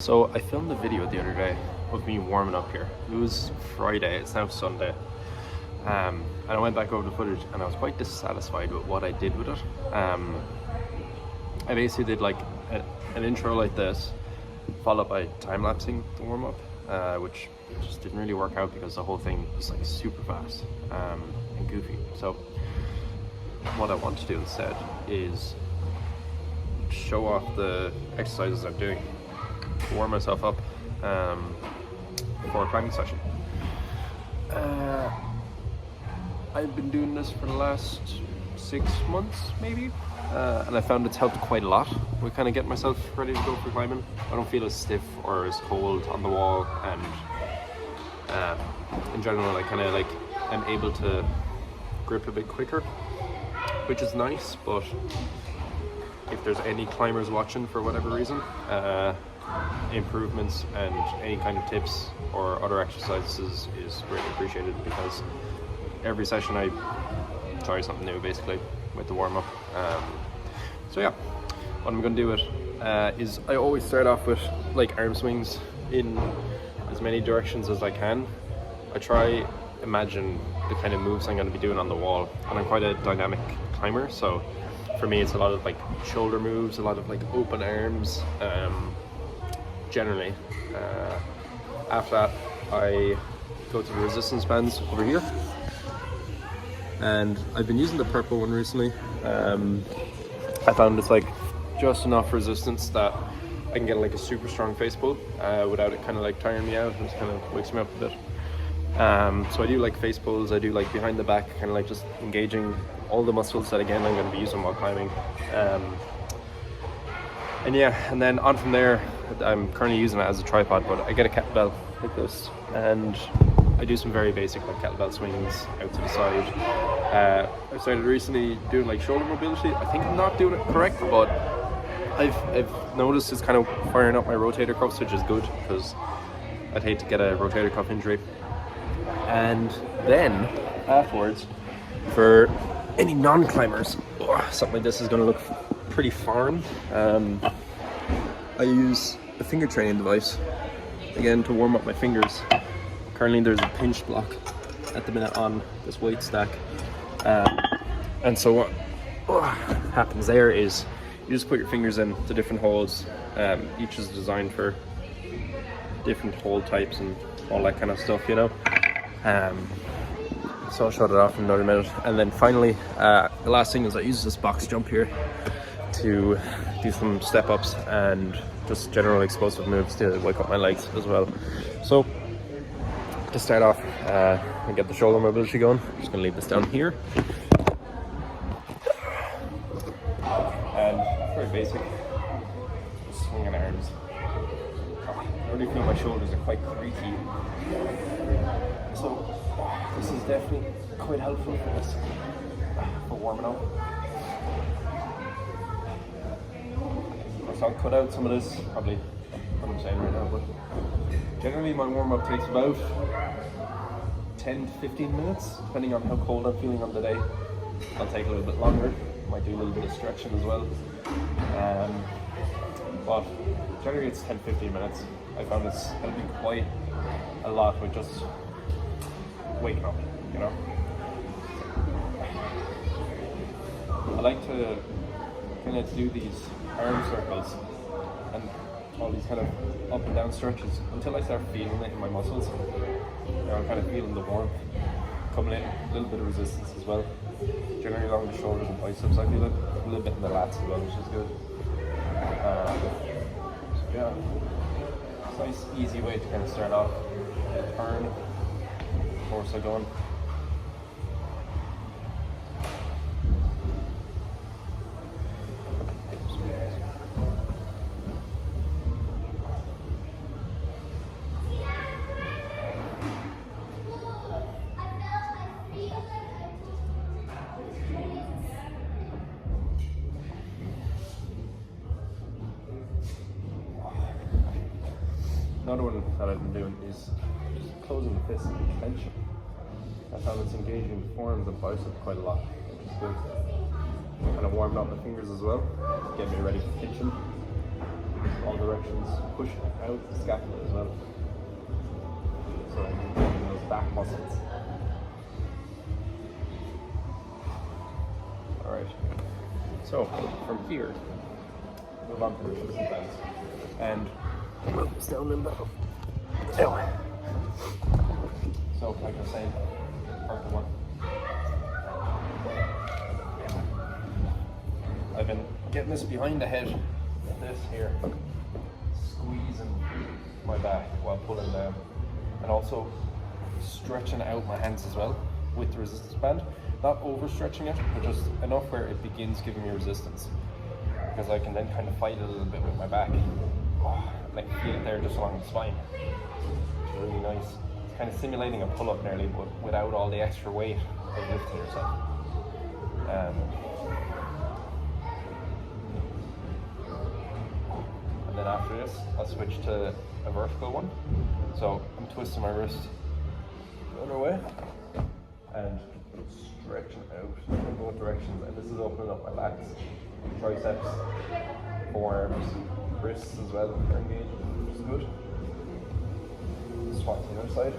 So I filmed a video the other day of me warming up here. It was Friday, it's now Sunday. And I went back over the footage and I was quite dissatisfied with what I did with it. I basically did like an intro like this, followed by time-lapsing the warm-up, which just didn't really work out because the whole thing was like super fast and goofy. So what I want to do instead is show off the exercises I'm doing to warm myself up for a climbing session. I've been doing this for the last 6 months maybe, and I found it's helped quite a lot with kind of getting myself ready to go for climbing. I don't feel as stiff or as cold on the wall, and in general I kind of like am able to grip a bit quicker, which is nice. But if there's any climbers watching for whatever reason, improvements and any kind of tips or other exercises is greatly appreciated, because every session I try something new basically with the warm-up. So yeah, what I'm going to do is I always start off with like arm swings in as many directions as I can. I try imagine the kind of moves I'm going to be doing on the wall, and I'm quite a dynamic climber, so for me it's a lot of like shoulder moves, a lot of like open arms, generally. After that I go to the resistance bands over here, and I've been using the purple one recently. I found it's like just enough resistance that I can get like a super strong face pull without it kind of like tiring me out, and just kind of wakes me up a bit. So I do like face pulls, I do like behind the back, kind of like just engaging all the muscles that again I'm going to be using while climbing. And yeah, and then on from there, I'm currently using it as a tripod, but I get a kettlebell like this, and I do some very basic like kettlebell swings out to the side. I started recently doing like shoulder mobility. I think I'm not doing it correct, but I've noticed it's kind of firing up my rotator cuffs, which is good, because I'd hate to get a rotator cuff injury. And then afterwards, for any non-climbers, something like this is going to look pretty foreign. I use a finger training device again to warm up my fingers. Currently there's a pinch block at the minute on this weight stack, and so what happens there is you just put your fingers in to different holes. Each is designed for different hole types and all that kind of stuff, you know. So I'll shut it off in another minute. And then finally, the last thing is I use this box jump here to do some step ups and just general explosive moves to wake up my legs as well. So to start off and get the shoulder mobility going, I'm just going to leave this down here. And very basic, just swinging arms. I already feel my shoulders are quite creaky, so this is definitely quite helpful for this, for warming up. So I'll cut out some of this, probably what I'm saying right now, but generally my warm-up takes about 10 to 15 minutes, depending on how cold I'm feeling on the day. I'll take a little bit longer, might do a little bit of stretching as well. But generally it's 10-15 minutes. I found it's helping quite a lot with just waking up, you know. I like to kind of do these arm circles and all these kind of up and down stretches until I start feeling it in my muscles. You know, I'm kind of feeling the warmth coming in, a little bit of resistance as well. Generally along the shoulders and biceps I feel it, a little bit in the lats as well, which is good. So yeah, it's a nice easy way to kind of start off, turn, torso going. Another one that I've been doing is just closing the fist and tension. I found it's engaging the forearms and biceps quite a lot, which is good. Kind of warmed up my fingers as well, get me ready for tension. all directions, push out the scapula as well. So I'm moving those back muscles. Alright, so from here, move on to the resistance bands. And move this down a little bit. So, like I was saying, part one. I've been getting this behind the head, this here, squeezing my back while pulling down, and also stretching out my hands as well with the resistance band. Not overstretching it, but just enough where it begins giving me resistance, because I can then kind of fight it a little bit with my back. Oh, and I can feel it there just along the spine. It's really nice. It's kind of simulating a pull-up nearly, but without all the extra weight of lifting yourself. And then after this, I'll switch to a vertical one. So I'm twisting my wrist the other way and stretching out in both directions. And this is opening up my lats, triceps, forearms, wrists as well are engaged, which is good. Swap to the other side.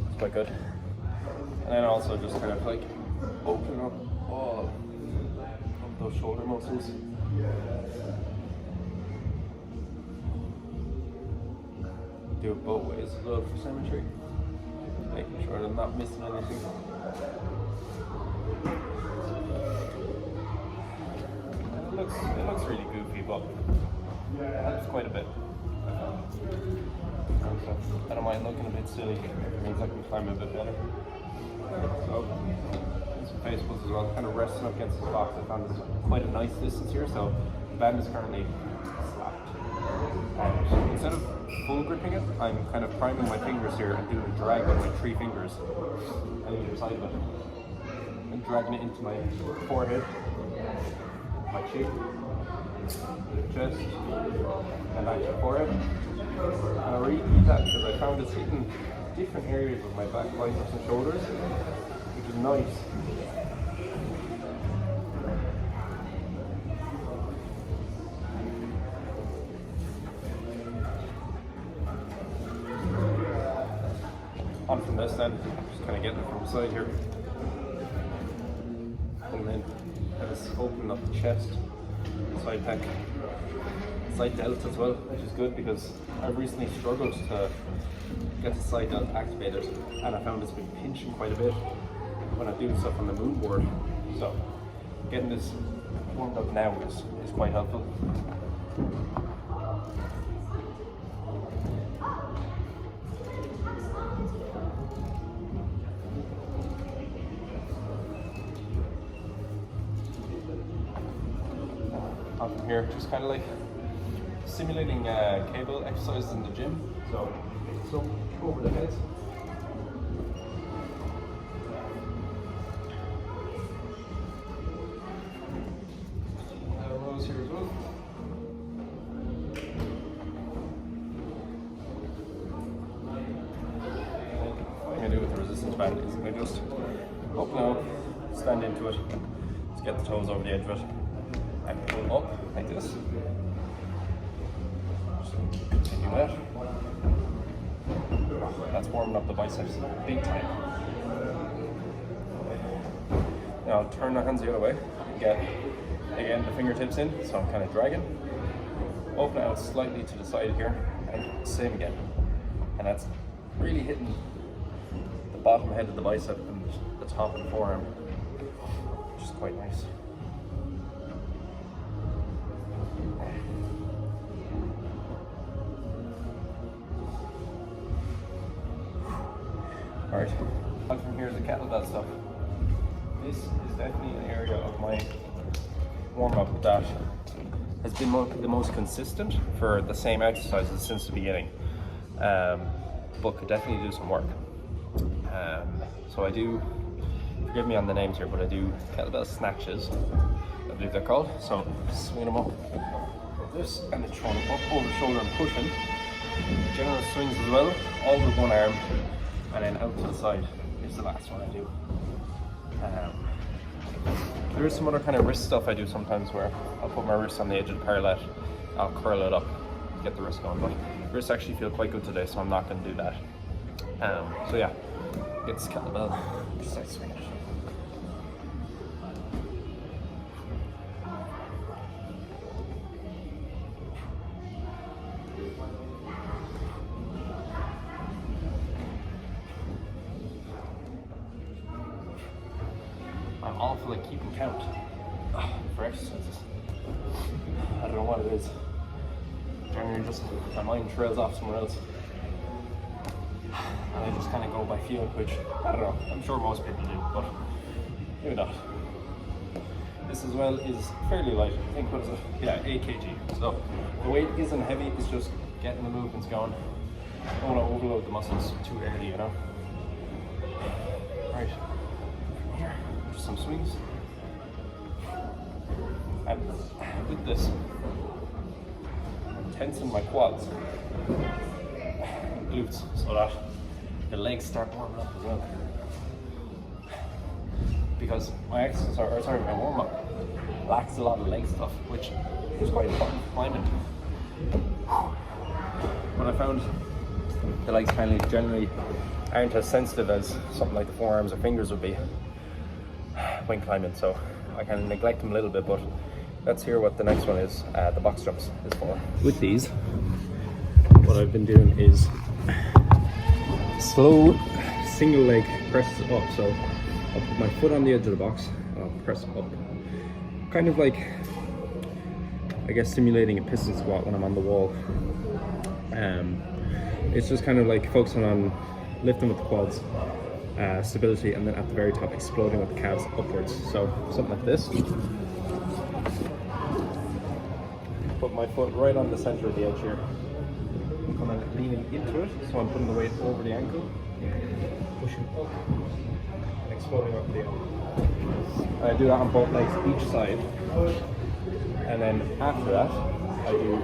It's quite good. And then also just kind of like open up all of those shoulder muscles. Do it both ways as well for symmetry. Making sure I'm not missing anything. It looks really goofy, but it helps quite a bit. I don't mind looking a bit silly. It means I can climb a bit better. So, some face pulls as well, kind of resting up against the box. I found this quite a nice distance here, so the band is currently slapped. And instead of full gripping it, I'm kind of priming my fingers here and doing a drag with my 3 fingers on either side of it. And dragging it into my forehead, my cheek, chest, and back to the forehead. And I repeat that because I found it's hitting different areas of my back, biceps and shoulders, which is nice. On from this then, just kind of getting it from the side here. And then just opening up the chest, side pec, side delts as well, which is good because I've recently struggled to get the side delt activated, and I found it's been pinching quite a bit when I'm doing stuff on the moon board. So getting this warmed up now is quite helpful. On from here, just kind of like simulating cable exercises in the gym. So over the head. Rows here as well. What I'm going to do with the resistance band is I just up now, stand into it, just get the toes over the edge of it, and pull up like this. So continue that. That's warming up the biceps big time. Now I'll turn my hands the other way and get, again, the fingertips in, so I'm kind of dragging. Open it out slightly to the side here, and same again. And that's really hitting the bottom head of the bicep and the top of the forearm, which is quite nice. Alright, on from here is the kettlebell stuff. This is definitely an area of my warm-up that has been the most consistent for the same exercises since the beginning, but could definitely do some work. So I do, forgive me on the names here, but I do kettlebell snatches, I believe they're called. So swing them up like this, and then throwing them up over the shoulder and pushing. General swings as well, all with one arm. and then out to the side is the last one I do. There is some other kind of wrist stuff I do sometimes where I'll put my wrist on the edge of the parallel, I'll curl it up to get the wrist going, but wrists actually feel quite good today, so I'm not going to do that. So yeah, get this kettlebell, start swinging it. I'm awful at keeping count for exercises. I don't know what it is. Generally just my mind trails off somewhere else. And I just kind of go by feel, which, I don't know, I'm sure most people do, but maybe not. This as well is fairly light. I think, what is it? Yeah, 8 kg. So the weight isn't heavy, it's just getting the movements going. I don't want to overload the muscles too early, you know? Right, from here, just some swings. And with this, I'm tensing my quads and glutes so that the legs start warming up as well. Because my exercise, or sorry, my warm up lacks a lot of leg stuff, which is quite important for climbing. But I found the legs kind of generally aren't as sensitive as something like the forearms or fingers would be when climbing, so I kind of neglect them a little bit. But let's hear what the next one is, the box jumps is for. With these, what I've been doing is slow single leg presses up. So I'll put my foot on the edge of the box, I'll press up. Kind of like, I guess, simulating a piston squat when I'm on the wall. It's just kind of like focusing on lifting with the quads, stability, and then at the very top exploding with the calves upwards. So something like this. Put my foot right on the center of the edge here. I'm kind of leaning into it, so I'm putting the weight over the ankle, pushing up, and exploding up the ankle. And I do that on both legs each side. And then after that, I do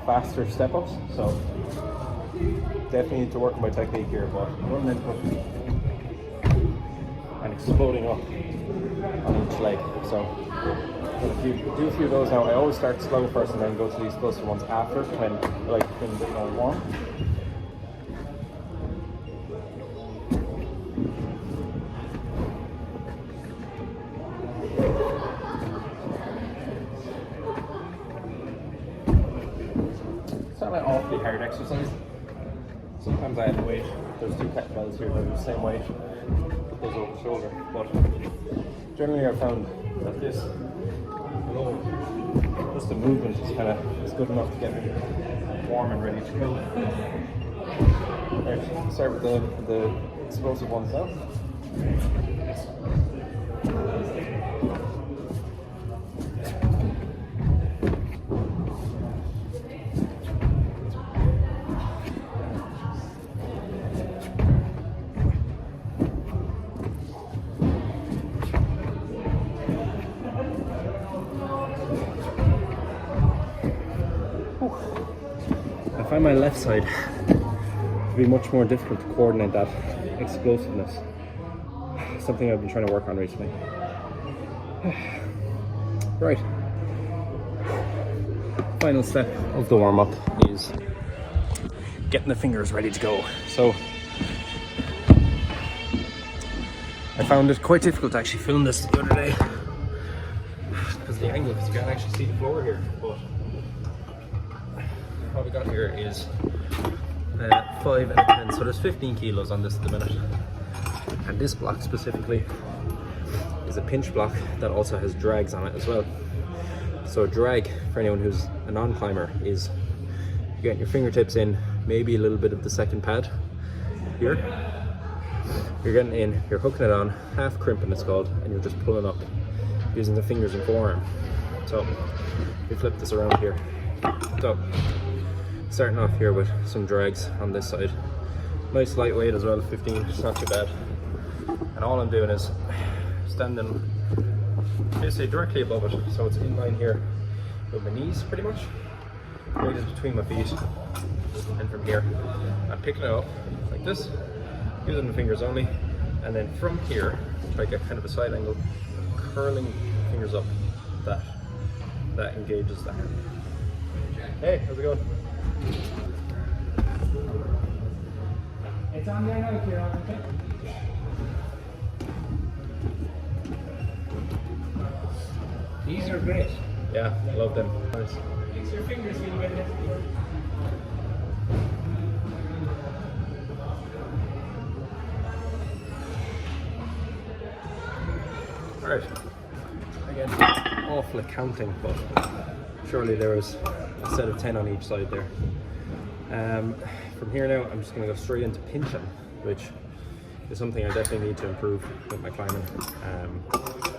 faster step-ups. So definitely need to work on my technique here, but running into and exploding up on each leg. So if you do a few of those now, I always start slow first and then go to the explosive ones after, when a bit more warm. It's not an awfully hard exercise. Sometimes I have to wait. There's two kettlebells here that are the same weight. Put those over the shoulder. But generally I've found that this alone, just the movement is good enough to get me warm and ready to go. Right, start with the explosive ones now. I find my left side to be much more difficult to coordinate that explosiveness. Something I've been trying to work on recently. Right. Final step of the warm-up is getting the fingers ready to go. So I found it quite difficult to actually film this the other day because of the angle, because you can't actually see the floor here. But what we got here is 5 and a 10, so there's 15 kilos on this at the minute. And this block specifically is a pinch block that also has drags on it as well. So drag, for anyone who's a non-climber, is you get your fingertips in, maybe a little bit of the second pad here. You're getting in, you're hooking it on, half crimping it's called, and you're just pulling up using the fingers and forearm. So we flip this around here. So starting off here with some drags on this side. Nice lightweight as well, 15, it's not too bad. And all I'm doing is standing basically directly above it, so it's in line here with my knees pretty much. Weight is between my feet, and from here I'm picking it up like this, using the fingers only, and then from here try to get kind of a side angle, curling fingers up. That engages the hand. Hey, how's it going? It's on there now, Kieran, okay? These are great. Yeah, I love them. Nice. Makes your fingers feel better. Alright. Again, awful at counting, but surely there was a set of 10 on each side there. From here now, I'm just going to go straight into pinching, which is something I definitely need to improve with my climbing.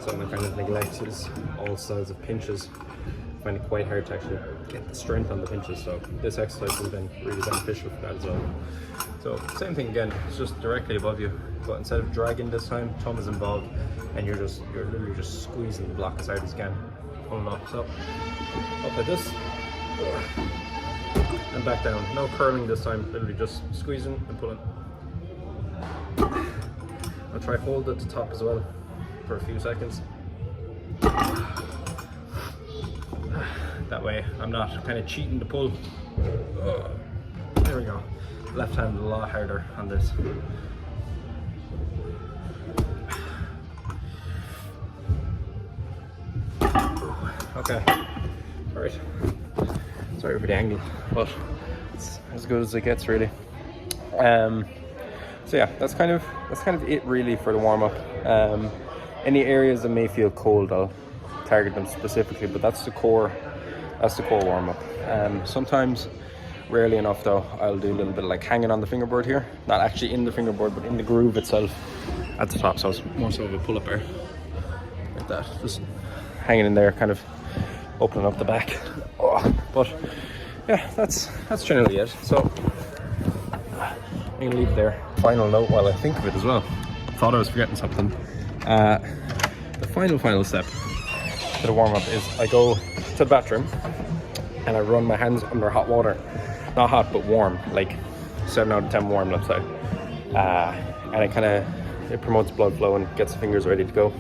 Something I kind of neglect is all styles of pinches. I find it quite hard to actually get the strength on the pinches, so this exercise has been really beneficial for that as well. So same thing again, it's just directly above you, but instead of dragging this time, thumb is involved, and you're literally just squeezing the block as hard as you can, pulling up. So up like this, and back down. No curling this time, literally just squeezing and pulling. I'll try hold at the top as well for a few seconds. That way I'm not kind of cheating to pull. There we go. Left hand a lot harder on this. Okay. Alright. Sorry for the angle, but it's as good as it gets really. So yeah, that's kind of it really for the warm-up. Any areas that may feel cold, I'll target them specifically, but that's the core warm-up. Sometimes, rarely enough though, I'll do a little bit of like hanging on the fingerboard here, not actually in the fingerboard but in the groove itself at the top, so it's more so of a pull-up bar like that, just hanging in there, kind of opening up the back. But yeah, that's generally it. So I'm gonna leave it there. Final note while I think of it as well, thought I was forgetting something. The final step to the warm-up is I go to the bathroom and I run my hands under hot water. Not hot, but warm, like 7 out of 10 warm, let's say. And it promotes blood flow and gets the fingers ready to go.